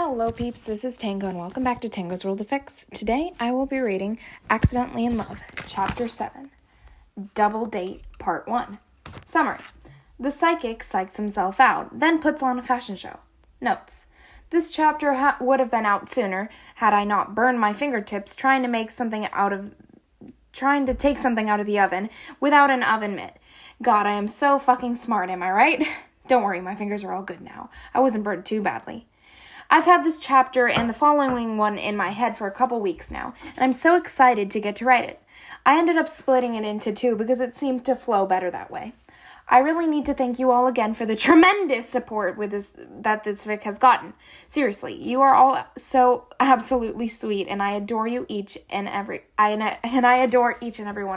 Hello peeps, this is Tango and welcome back to Tango's World Effects. Today I will be reading Accidentally in Love, Chapter 7, Double Date, Part 1. Summary. The psychic psychs himself out, then puts on a fashion show. Notes. This chapter would have been out sooner had I not burned my fingertips trying to take something out of the oven without an oven mitt. God, I am so fucking smart, am I right? Don't worry, my fingers are all good now. I wasn't burned too badly. I've had this chapter and the following one in my head for a couple weeks now, and I'm so excited to get to write it. I ended up splitting it into two because it seemed to flow better that way. I really need to thank you all again for the tremendous support that this fic has gotten. Seriously, you are all so absolutely sweet, and I adore you each and every one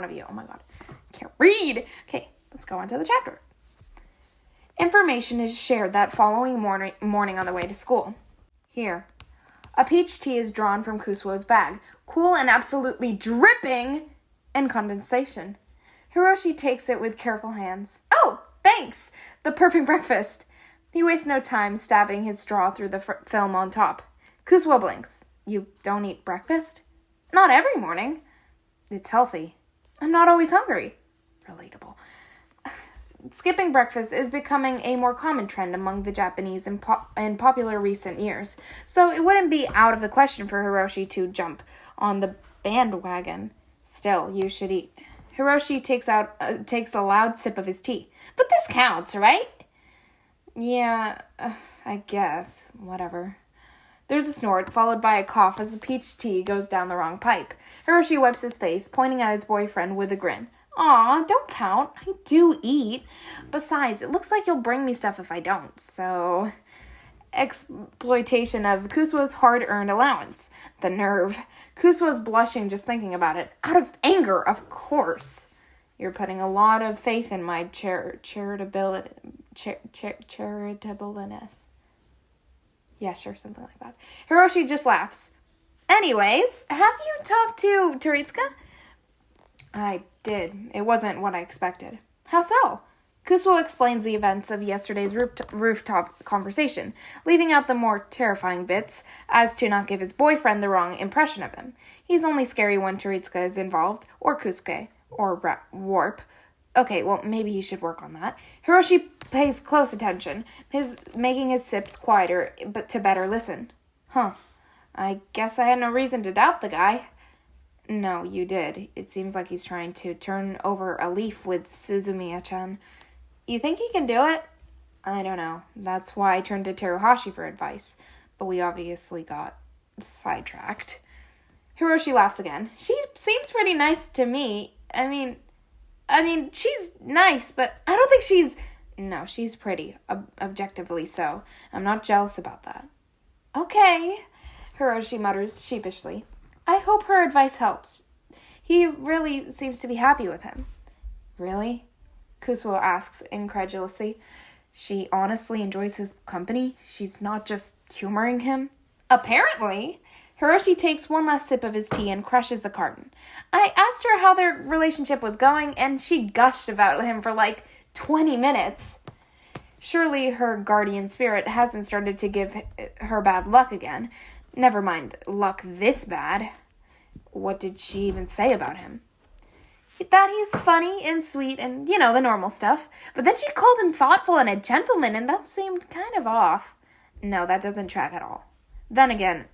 of you. Oh my god, I can't read. Okay, let's go on to the chapter. Information is shared that following morning on the way to school. Here, a peach tea is drawn from Kusuo's bag, cool and absolutely dripping in condensation. Hiroshi takes it with careful hands. Oh, thanks! The perfect breakfast. He wastes no time stabbing his straw through the film on top. Kusuo blinks. You don't eat breakfast? Not every morning. It's healthy. I'm not always hungry. Relatable. Skipping breakfast is becoming a more common trend among the Japanese in popular recent years, so it wouldn't be out of the question for Hiroshi to jump on the bandwagon. Still, you should eat. Hiroshi takes a loud sip of his tea. But this counts, right? Yeah, I guess. Whatever. There's a snort, followed by a cough as the peach tea goes down the wrong pipe. Hiroshi wipes his face, pointing at his boyfriend with a grin. Aw, don't count. I do eat. Besides, it looks like you'll bring me stuff if I don't, so... Exploitation of Kusuo's hard-earned allowance. The nerve. Kusuo's blushing just thinking about it. Out of anger, of course. You're putting a lot of faith in my charitableness. Yeah, sure, something like that. Hiroshi just laughs. Anyways, have you talked to Teritsuka? I did. It wasn't what I expected. How so? Kusuo explains the events of yesterday's rooftop conversation, leaving out the more terrifying bits as to not give his boyfriend the wrong impression of him. He's only scary when Teritsuka is involved, or Kusuke, or Warp. Okay, well, maybe he should work on that. Hiroshi pays close attention, making his sips quieter but to better listen. Huh. I guess I had no reason to doubt the guy. No, you did. It seems like he's trying to turn over a leaf with Suzumiya-chan. You think he can do it? I don't know. That's why I turned to Teruhashi for advice. But we obviously got sidetracked. Hiroshi laughs again. She seems pretty nice to me. I mean, she's nice, but I don't think she's... No, she's pretty. Objectively so. I'm not jealous about that. Okay, Hiroshi mutters sheepishly. I hope her advice helps. He really seems to be happy with him. Really? Kusuo asks incredulously. She honestly enjoys his company? She's not just humoring him? Apparently. Hiroshi takes one last sip of his tea and crushes the carton. I asked her how their relationship was going, and she gushed about him for like 20 minutes. Surely her guardian spirit hasn't started to give her bad luck again. Never mind, luck this bad. What did she even say about him? That he's funny and sweet and, the normal stuff. But then she called him thoughtful and a gentleman, and that seemed kind of off. No, that doesn't track at all. Then again,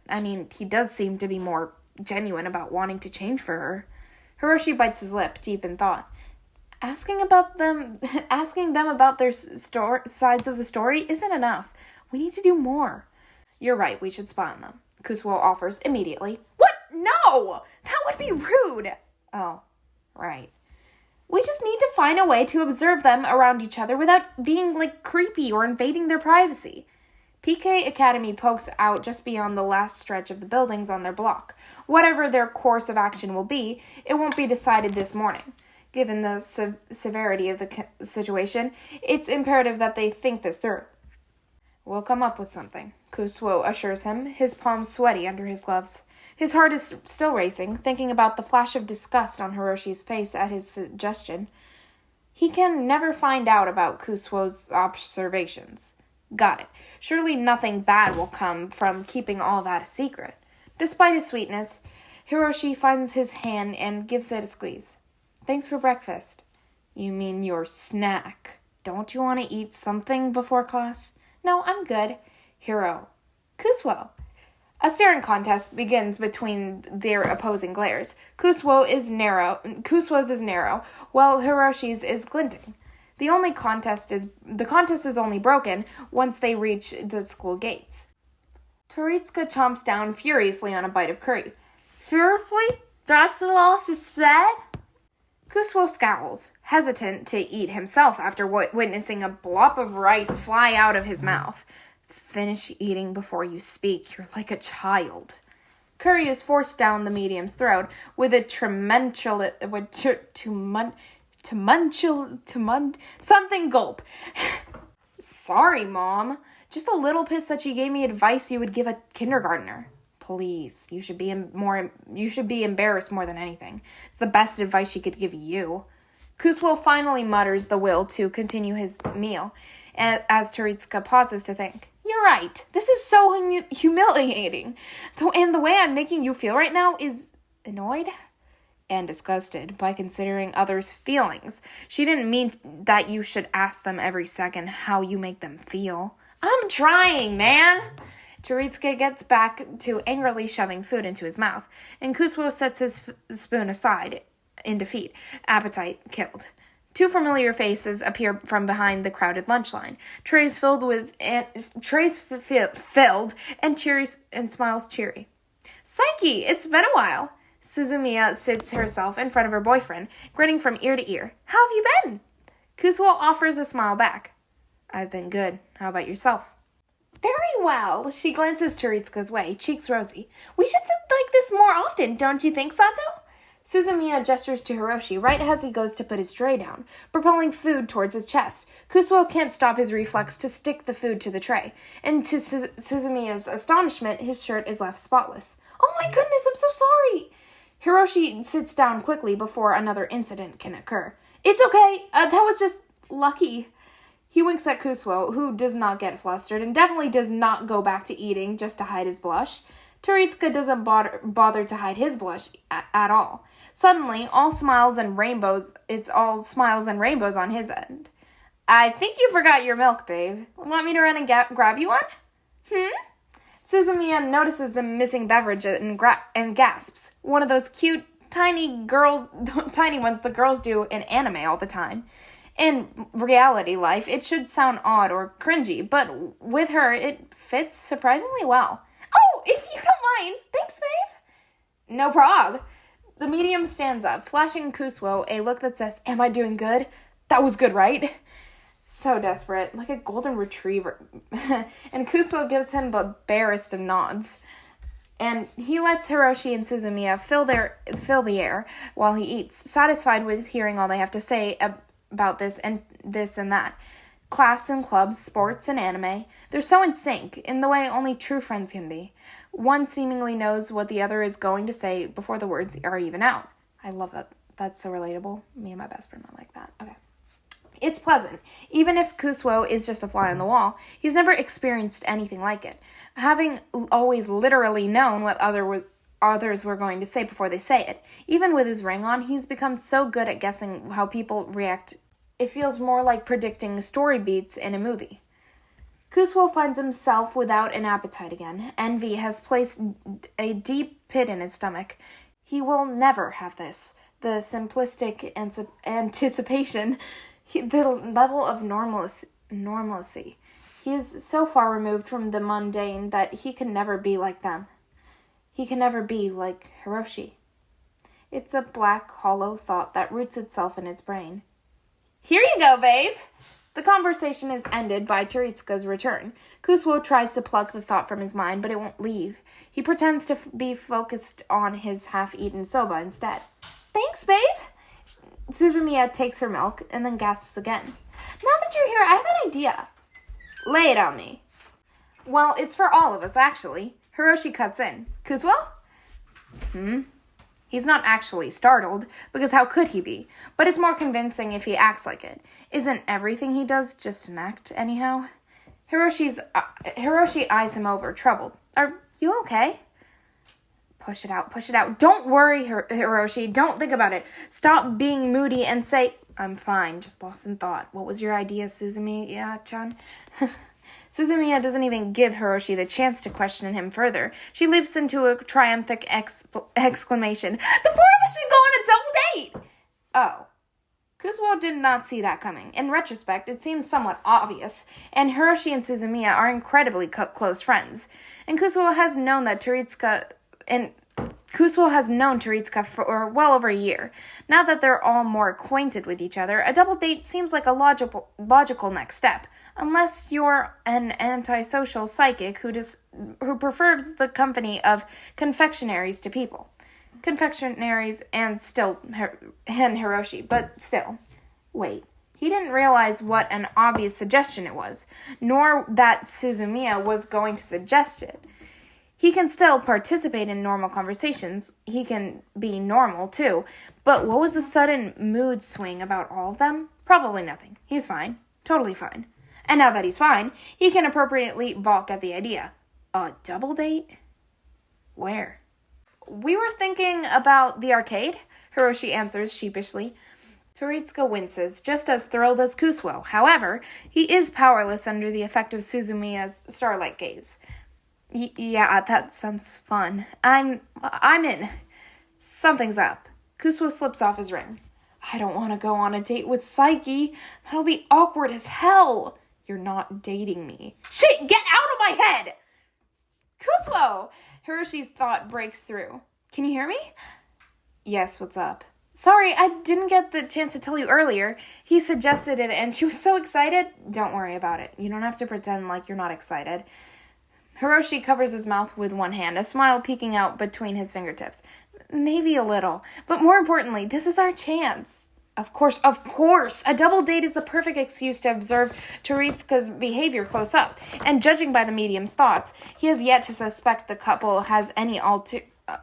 he does seem to be more genuine about wanting to change for her. Hiroshi bites his lip, deep in thought. Asking them about their sides of the story isn't enough. We need to do more. You're right, we should spy on them. Kusuo offers immediately. What? No! That would be rude! Oh, right. We just need to find a way to observe them around each other without being, creepy or invading their privacy. PK Academy pokes out just beyond the last stretch of the buildings on their block. Whatever their course of action will be, it won't be decided this morning. Given the severity of the situation, it's imperative that they think this through. We'll come up with something, Kusuo assures him, his palms sweaty under his gloves. His heart is still racing, thinking about the flash of disgust on Hiroshi's face at his suggestion. He can never find out about Kusuo's observations. Got it. Surely nothing bad will come from keeping all that a secret. Despite his sweetness, Hiroshi finds his hand and gives it a squeeze. Thanks for breakfast. You mean your snack. Don't you want to eat something before class? No, I'm good. Kusuo. A staring contest begins between their opposing glares. Kusuo's is narrow, while Hiroshi's is glinting. The contest is only broken once they reach the school gates. Teritsuka chomps down furiously on a bite of curry. Seriously? That's the last you said? Kusuo scowls, hesitant to eat himself after witnessing a blop of rice fly out of his mouth. Finish eating before you speak. You're like a child. Curry is forced down the medium's throat with a something gulp. Sorry, Mom. Just a little pissed that she gave me advice you would give a kindergartner. Please, you should be embarrassed more than anything. It's the best advice she could give you. Kusuo finally mutters the will to continue his meal, as Teritsuka pauses to think. You're right. This is so humiliating. And the way I'm making you feel right now is annoyed and disgusted by considering others' feelings. She didn't mean that you should ask them every second how you make them feel. I'm trying, man. Teritsuka gets back to angrily shoving food into his mouth, and Kusuo sets his spoon aside in defeat, appetite killed. Two familiar faces appear from behind the crowded lunch line. Trays filled and cheers and smiles cheery. Saiki, it's been a while. Suzumiya sits herself in front of her boyfriend, grinning from ear to ear. How have you been? Kusuo offers a smile back. I've been good. How about yourself? Very well. She glances Teritsuka's way, cheeks rosy. We should sit like this more often, don't you think, Sato? Suzumiya gestures to Hiroshi right as he goes to put his tray down, propelling food towards his chest. Kusuo can't stop his reflex to stick the food to the tray, and to Suzumiya's astonishment, his shirt is left spotless. Oh my goodness, I'm so sorry! Hiroshi sits down quickly before another incident can occur. It's okay, that was just lucky. He winks at Kusuo, who does not get flustered and definitely does not go back to eating just to hide his blush. Teritsuka doesn't bother to hide his blush at all. Suddenly, it's all smiles and rainbows on his end. I think you forgot your milk, babe. Want me to run and grab you one? Suzumiya notices the missing beverage and gasps. One of those cute, tiny ones the girls do in anime all the time. In reality life, it should sound odd or cringy, but with her, it fits surprisingly well. Oh, if you don't mind. Thanks, babe. No prob. The medium stands up, flashing Kusuo a look that says, Am I doing good? That was good, right? So desperate, like a golden retriever. And Kusuo gives him the barest of nods. And he lets Hiroshi and Suzumiya fill the air while he eats, satisfied with hearing all they have to say about this and that. Class and clubs, sports and anime. They're so in sync, in the way only true friends can be. One seemingly knows what the other is going to say before the words are even out. I love that. That's so relatable. Me and my best friend are like that. Okay. It's pleasant. Even if Kusuo is just a fly on the wall, he's never experienced anything like it. Having always literally known what others were going to say before they say it. Even with his ring on, he's become so good at guessing how people react. It feels more like predicting story beats in a movie. Kusuo finds himself without an appetite again. Envy has placed a deep pit in his stomach. He will never have this. The simplistic anticipation, the level of normalcy. He is so far removed from the mundane that he can never be like them. He can never be like Hiroshi. It's a black, hollow thought that roots itself in its brain. Here you go, babe! The conversation is ended by Teritsuka's return. Kusuo tries to pluck the thought from his mind, but it won't leave. He pretends to be focused on his half-eaten soba instead. Thanks, babe! Suzumiya takes her milk and then gasps again. Now that you're here, I have an idea. Lay it on me. Well, it's for all of us, actually. Hiroshi cuts in. Kusuo? He's not actually startled, because how could he be? But it's more convincing if he acts like it. Isn't everything he does just an act, anyhow? Hiroshi eyes him over, troubled. Are you okay? Push it out. Don't worry, Hiroshi. Don't think about it. Stop being moody and say, I'm fine, just lost in thought. What was your idea, Suzumiya-chan? Suzumiya doesn't even give Hiroshi the chance to question him further. She leaps into a triumphant exclamation. The four of us should go on a double date! Oh. Kusuo did not see that coming. In retrospect, it seems somewhat obvious, and Hiroshi and Suzumiya are incredibly close friends. And Kusuo has known Teritsuka for well over a year. Now that they're all more acquainted with each other, a double date seems like a logical next step. Unless you're an antisocial psychic who prefers the company of confectionaries to people. Confectionaries and Hiroshi, but still. Wait, he didn't realize what an obvious suggestion it was, nor that Suzumiya was going to suggest it. He can still participate in normal conversations. He can be normal, too. But what was the sudden mood swing about all of them? Probably nothing. He's fine. Totally fine. And now that he's fine, he can appropriately balk at the idea. A double date? Where? We were thinking about the arcade, Hiroshi answers sheepishly. Teritsuka winces, just as thrilled as Kusuo. However, he is powerless under the effect of Suzumiya's starlight gaze. Yeah, that sounds fun. I'm in. Something's up. Kusuo slips off his ring. I don't want to go on a date with Saiki. That'll be awkward as hell. You're not dating me. Shit, get out of my head! Kusuo! Hiroshi's thought breaks through. Can you hear me? Yes, what's up? Sorry, I didn't get the chance to tell you earlier. He suggested it and she was so excited. Don't worry about it. You don't have to pretend like you're not excited. Hiroshi covers his mouth with one hand, a smile peeking out between his fingertips. Maybe a little, but more importantly, this is our chance. Of course. A double date is the perfect excuse to observe Teritsuka's behavior close up, and judging by the medium's thoughts, he has yet to suspect the couple has any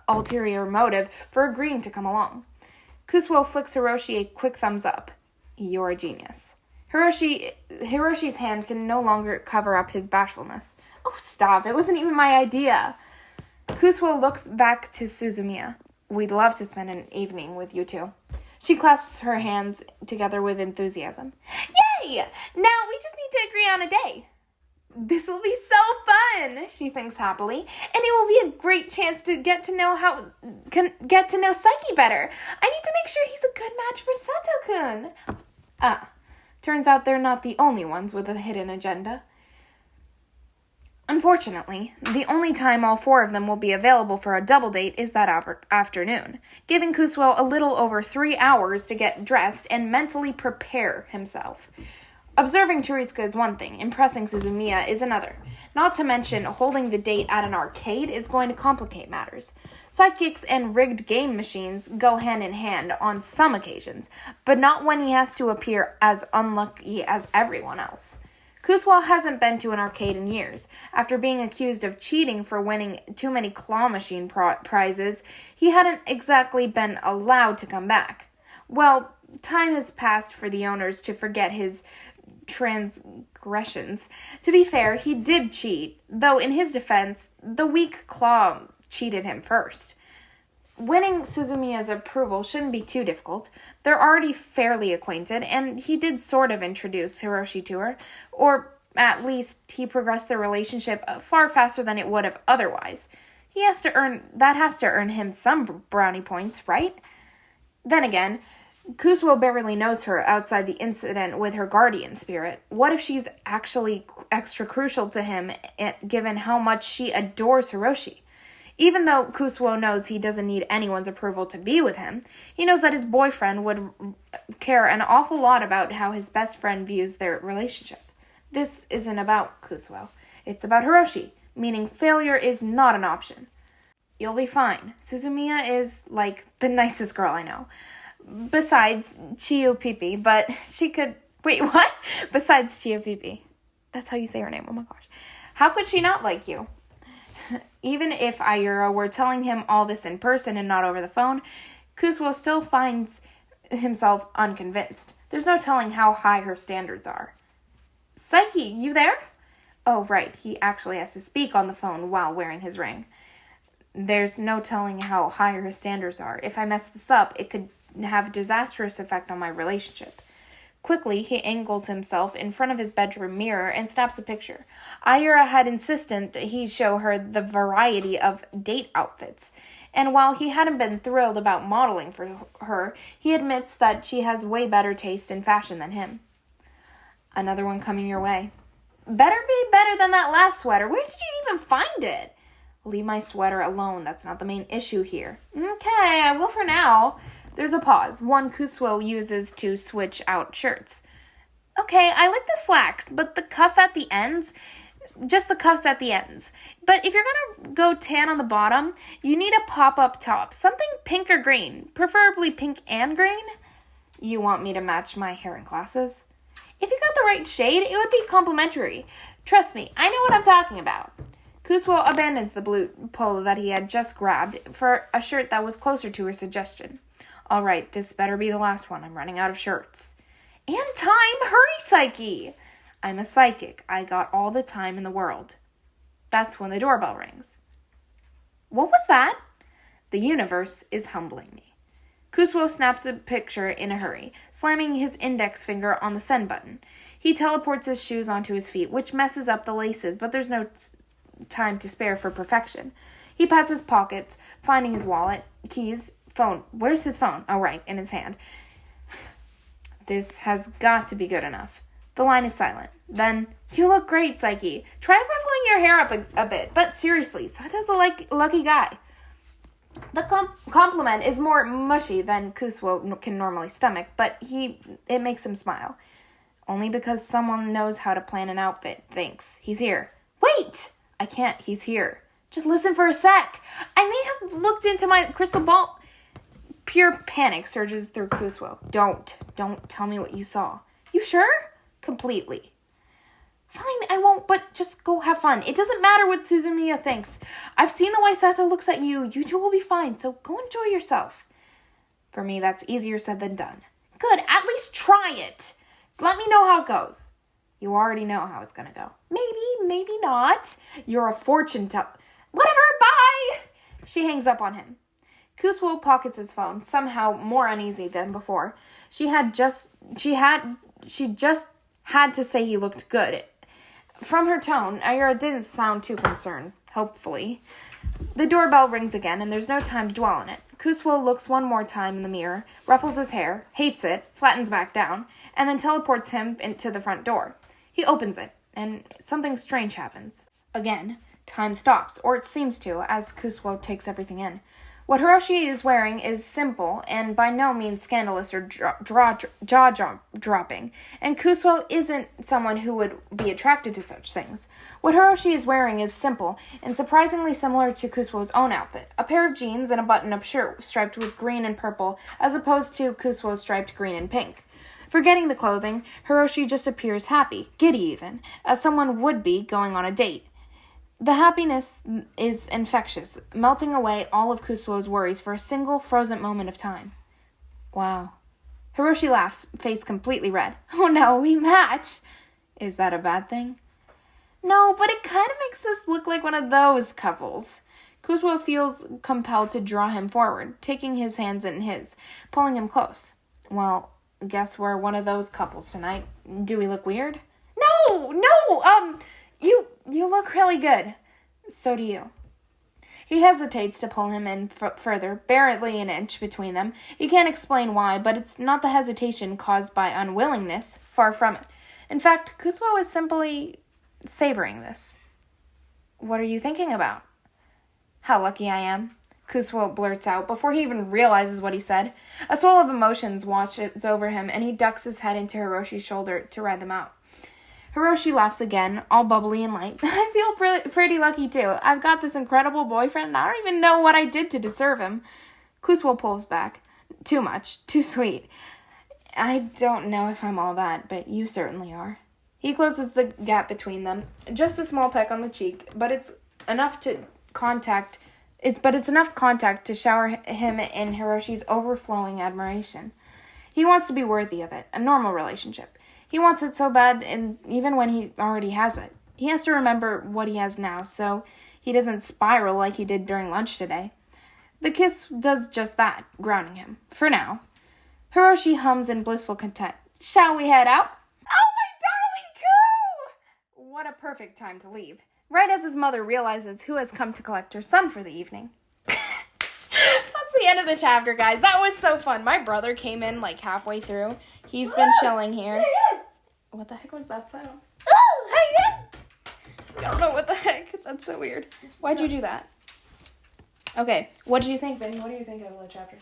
ulterior motive for agreeing to come along. Kusuo flicks Hiroshi a quick thumbs up. You're a genius. Hiroshi's hand can no longer cover up his bashfulness. Oh, stop. It wasn't even my idea. Kusuo looks back to Suzumiya. We'd love to spend an evening with you two. She clasps her hands together with enthusiasm. Yay! Now we just need to agree on a day. This will be so fun, she thinks happily, and it will be a great chance to get to know Saiki better. I need to make sure he's a good match for Satou-kun. Turns out they're not the only ones with a hidden agenda. Unfortunately, the only time all four of them will be available for a double date is that afternoon, giving Kusuo a little over 3 hours to get dressed and mentally prepare himself. Observing Teritsuka is one thing, impressing Suzumiya is another. Not to mention, holding the date at an arcade is going to complicate matters. Sidekicks and rigged game machines go hand in hand on some occasions, but not when he has to appear as unlucky as everyone else. Kusuo hasn't been to an arcade in years. After being accused of cheating for winning too many claw machine prizes, he hadn't exactly been allowed to come back. Well, time has passed for the owners to forget his transgressions. To be fair, he did cheat, though in his defense, the weak claw cheated him first. Winning Suzumiya's approval shouldn't be too difficult. They're already fairly acquainted, and he did sort of introduce Hiroshi to her, or at least he progressed their relationship far faster than it would have otherwise. That has to earn him some brownie points, right? Then again, Kusuo barely knows her outside the incident with her guardian spirit. What if she's actually extra crucial to him, given how much she adores Hiroshi? Even though Kusuo knows he doesn't need anyone's approval to be with him, he knows that his boyfriend would care an awful lot about how his best friend views their relationship. This isn't about Kusuo. It's about Hiroshi, meaning failure is not an option. You'll be fine. Suzumiya is, like, the nicest girl I know. Besides Chiyo-pipi, but she could... Wait, what? Besides Chiyo-pipi. That's how you say her name, oh my gosh. How could she not like you? Even if Ayura were telling him all this in person and not over the phone, Kusuo still finds himself unconvinced. There's no telling how high her standards are. Saiki, you there? Oh, right, he actually has to speak on the phone while wearing his ring. There's no telling how high his standards are. If I mess this up, it could have a disastrous effect on my relationship. Quickly, he angles himself in front of his bedroom mirror and snaps a picture. Ayura had insisted he show her the variety of date outfits, and while he hadn't been thrilled about modeling for her, he admits that she has way better taste in fashion than him. Another one coming your way. Better be better than that last sweater. Where did you even find it? Leave my sweater alone. That's not the main issue here. Okay, I will for now. There's a pause. One Kusuo uses to switch out shirts. Okay, I like the slacks, but the cuff at the ends, just the cuffs at the ends. But if you're going to go tan on the bottom, you need a pop-up top. Something pink or green, preferably pink and green. You want me to match my hair and glasses? If you got the right shade, it would be complimentary. Trust me, I know what I'm talking about. Kusuo abandons the blue polo that he had just grabbed for a shirt that was closer to her suggestion. All right, this better be the last one. I'm running out of shirts. And time! Hurry, Saiki! I'm a psychic. I got all the time in the world. That's when the doorbell rings. What was that? The universe is humbling me. Kusuo snaps a picture in a hurry, slamming his index finger on the send button. He teleports his shoes onto his feet, which messes up the laces, but there's no time to spare for perfection. He pats his pockets, finding his wallet, keys, phone. Where's his phone? Oh, right, in his hand. This has got to be good enough. The line is silent. Then, you look great, Saiki. Try ruffling your hair up a bit, but seriously, Satou's a lucky guy. The compliment is more mushy than Kusuo can normally stomach, but it makes him smile. Only because someone knows how to plan an outfit. Thanks. He's here. Wait! I can't. He's here. Just listen for a sec. I may have looked into my crystal ball. Pure panic surges through Kusuo. Don't tell me what you saw. You sure? Completely. Fine, I won't, but just go have fun. It doesn't matter what Suzumiya thinks. I've seen the way Satou looks at you. You two will be fine, so go enjoy yourself. For me, that's easier said than done. Good, at least try it. Let me know how it goes. You already know how it's gonna go. Maybe not. You're a fortune teller. Whatever, bye! She hangs up on him. Kusuo pockets his phone, somehow more uneasy than before. She just had to say he looked good. From her tone, Ayura didn't sound too concerned, hopefully. The doorbell rings again, and there's no time to dwell on it. Kusuo looks one more time in the mirror, ruffles his hair, hates it, flattens back down, and then teleports him into the front door. He opens it, and something strange happens. Again, time stops, or it seems to, as Kusuo takes everything in. What Hiroshi is wearing is simple and by no means scandalous or jaw-dropping, and Kusuo isn't someone who would be attracted to such things. What Hiroshi is wearing is simple and surprisingly similar to Kusuo's own outfit, a pair of jeans and a button-up shirt striped with green and purple as opposed to Kusuo's striped green and pink. Forgetting the clothing, Hiroshi just appears happy, giddy even, as someone would be going on a date. The happiness is infectious, melting away all of Kusuo's worries for a single frozen moment of time. Wow. Hiroshi laughs, face completely red. Oh no, we match! Is that a bad thing? No, but it kind of makes us look like one of those couples. Kusuo feels compelled to draw him forward, taking his hands in his, pulling him close. Well, guess we're one of those couples tonight. Do we look weird? No! You look really good. So do you. He hesitates to pull him in further, barely an inch between them. He can't explain why, but it's not the hesitation caused by unwillingness. Far from it. In fact, Kusuo is simply savoring this. What are you thinking about? How lucky I am, Kusuo blurts out before he even realizes what he said. A swell of emotions washes over him, and he ducks his head into Hiroshi's shoulder to ride them out. Hiroshi laughs again, all bubbly and light. I feel pretty lucky, too. I've got this incredible boyfriend, and I don't even know what I did to deserve him. Kusuo pulls back. Too much. Too sweet. I don't know if I'm all that, but you certainly are. He closes the gap between them. Just a small peck on the cheek, but it's enough contact to shower him in Hiroshi's overflowing admiration. He wants to be worthy of it, a normal relationship. He wants it so bad, and even when he already has it. He has to remember what he has now, so he doesn't spiral like he did during lunch today. The kiss does just that, grounding him. For now. Hiroshi hums in blissful content. Shall we head out? Oh, my darling Koo! What a perfect time to leave. Right as his mother realizes who has come to collect her son for the evening. That's the end of the chapter, guys. That was so fun. My brother came in like halfway through. He's been chilling here. What the heck was that sound? I don't know what the heck. That's so weird. Why'd you do that? Okay. What did you think, Benny? What do you think of the chapter?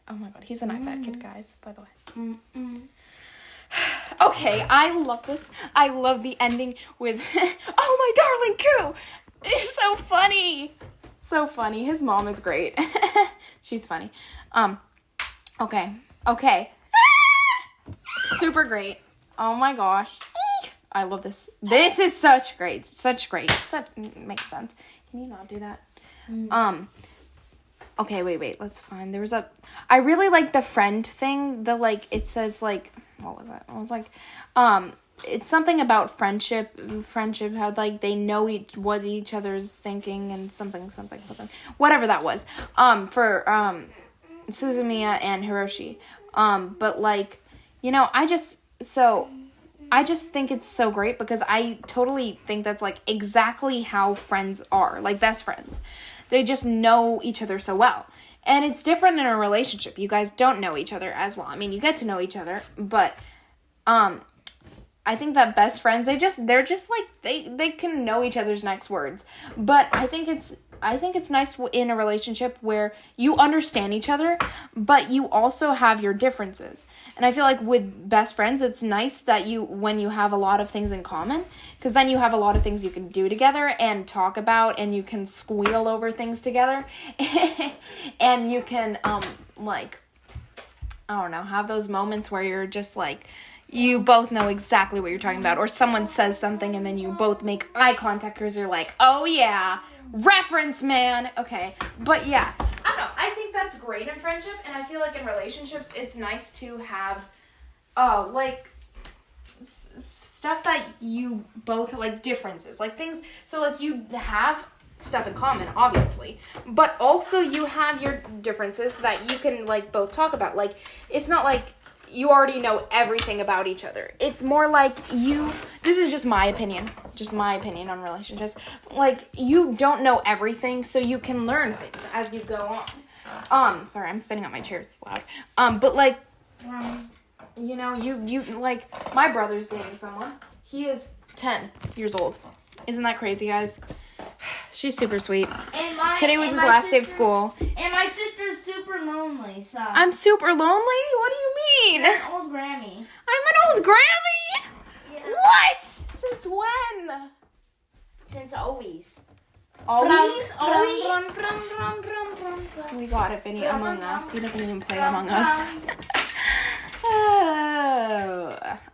Oh my god, he's an iPad kid, guys, by the way. Okay, I love this. I love the ending with, oh my darling Koo! It's so funny. So funny. His mom is great. She's funny. Okay. Super great. Oh my gosh. I love this. This is such great. Makes sense. Can you not do that? Okay, wait. Let's find. I really like the friend thing. It says what was that? I was like, it's something about friendship, how they know what each other's thinking and something. Whatever that was. For Suzumiya and Hiroshi. But I just think it's so great because I totally think that's exactly how friends are, best friends. They just know each other so well. And it's different in a relationship. You guys don't know each other as well. I mean, you get to know each other, but I think that best friends, they can know each other's next words. But I think it's nice in a relationship where you understand each other, but you also have your differences. And I feel like with best friends, it's nice that when you have a lot of things in common, because then you have a lot of things you can do together and talk about, and you can squeal over things together, and you can, have those moments where you're just you both know exactly what you're talking about, or someone says something and then you both make eye contact because you're like, oh yeah, reference, man. Okay, but yeah, I don't know. I think that's great in friendship, and I feel like in relationships, it's nice to have, stuff that you both, differences, things, so, you have stuff in common, obviously, but also you have your differences that you can, both talk about. It's not you already know everything about each other. It's more this is just my opinion on relationships. You don't know everything, so you can learn things as you go on. Sorry, I'm spinning on my chair, it's loud. But my brother's dating someone. He is 10 years old. Isn't that crazy, guys? She's super sweet. Today was his last day of school. And my sister's super lonely, so... I'm super lonely? What do you mean? You're an old Grammy. I'm an old Grammy? Yeah. What? Since when? Since always. Always? We got it, Vinny. Among Us. He doesn't even play Among Us.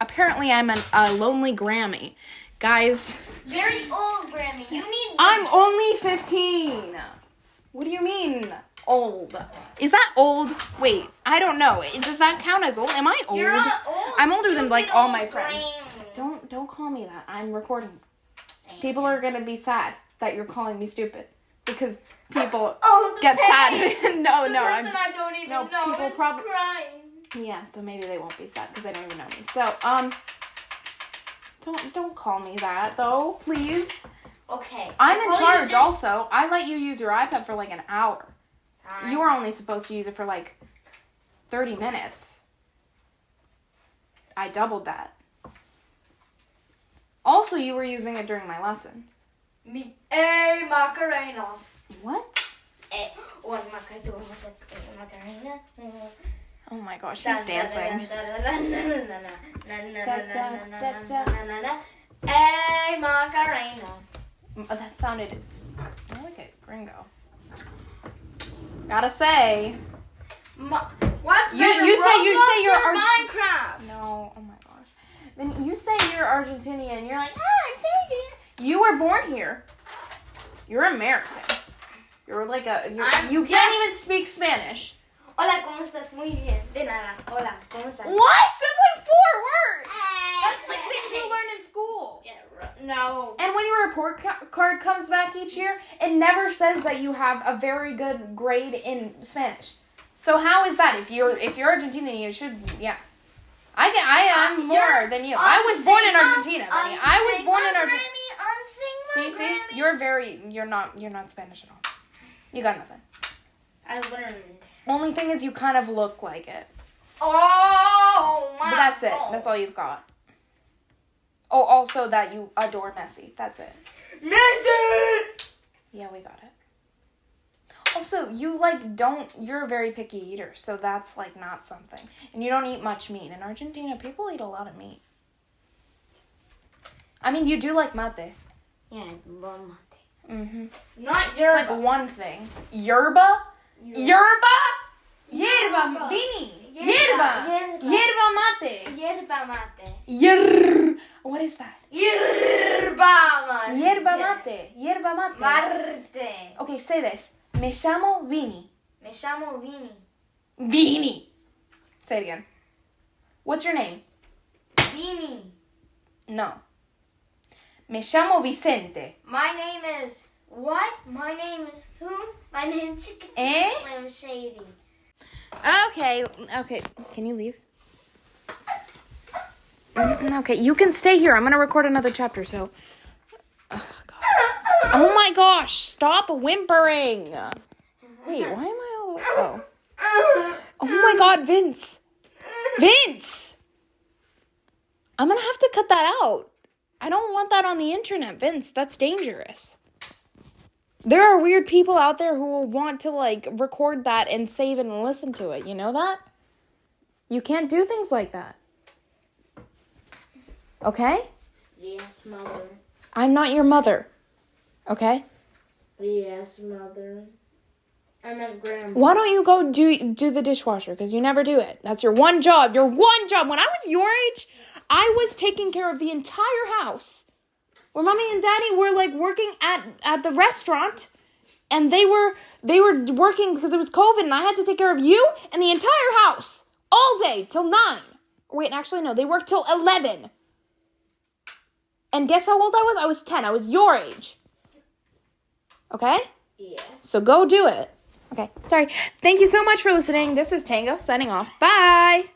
Apparently I'm a lonely Grammy. Guys. Very old Grammy. I'm only 15. What do you mean, old? Is that old? Wait, I don't know. Does that count as old? Am I old? You're not old. I'm older than all my old friends. Grammy. Don't call me that. I'm recording. People are gonna be sad that you're calling me stupid because people get sad. No, the person I don't even know people is crying. Yeah, so maybe they won't be sad because they don't even know me. So don't call me that though, please. Okay. I'm in charge also. I let you use your iPad for an hour. You were only supposed to use it for 30 minutes. I doubled that. Also, you were using it during my lesson. Me, Macarena. What? Macarena. Oh my gosh, she's dancing. Macarena. That sounded like a gringo. Gotta say. What's you say you're Minecraft? No, oh my gosh. Then you say you're Argentinian. You're like, I'm Argentinian. You were born here. You're American. You're you can't even speak Spanish. Hola, ¿cómo estás? Muy bien. De nada. Hola, ¿cómo estás? What? That's No. And when your report card comes back each year, it never says that you have a very good grade in Spanish. So how is that? If you're Argentinian, you should, yeah. I'm more than you. I was born in Argentina, Benny. I was born in Argentina. See, you're not Spanish at all. You got nothing. I learned. Only thing is you kind of look like it. Oh my. But that's it. That's all you've got. Oh, also that you adore Messi. That's it. Messi! Yeah, we got it. Also, you're a very picky eater, so that's, not something. And you don't eat much meat. In Argentina, people eat a lot of meat. I mean, you do like mate. Yeah, I love mate. Mm-hmm. Not yerba. It's one thing. Yerba? Yerba? Yerba. Vini. Yerba. Yerba mate. Yerba mate. What is that? Yerba mate. Yerba mate. Yerba mate. Marte. Okay, say this. Me llamo Vini. Me llamo Vini. Vini. Say it again. What's your name? Vini. No. Me llamo Vicente. My name is what? My name is who? My name is Chicken Slim Shady. Okay. Can you leave? Okay, you can stay here. I'm going to record another chapter, so... Oh, God. Oh, my gosh. Stop whimpering. Wait, why am I all the way... Oh. Oh, my God, Vince. Vince! I'm going to have to cut that out. I don't want that on the internet, Vince. That's dangerous. There are weird people out there who will want to, record that and save it and listen to it. You know that? You can't do things like that. Okay? Yes, mother. I'm not your mother. Okay? Yes, mother. I meant grandma. Why don't you go do the dishwasher? Because you never do it. That's your one job. Your one job. When I was your age, I was taking care of the entire house. Where Mommy and Daddy were working at the restaurant, and they were working because it was COVID, and I had to take care of you and the entire house all day till 9. Wait, actually no, they worked till 11. And guess how old I was? I was 10. I was your age. Okay? Yes. So go do it. Okay, sorry. Thank you so much for listening. This is Tango signing off. Bye.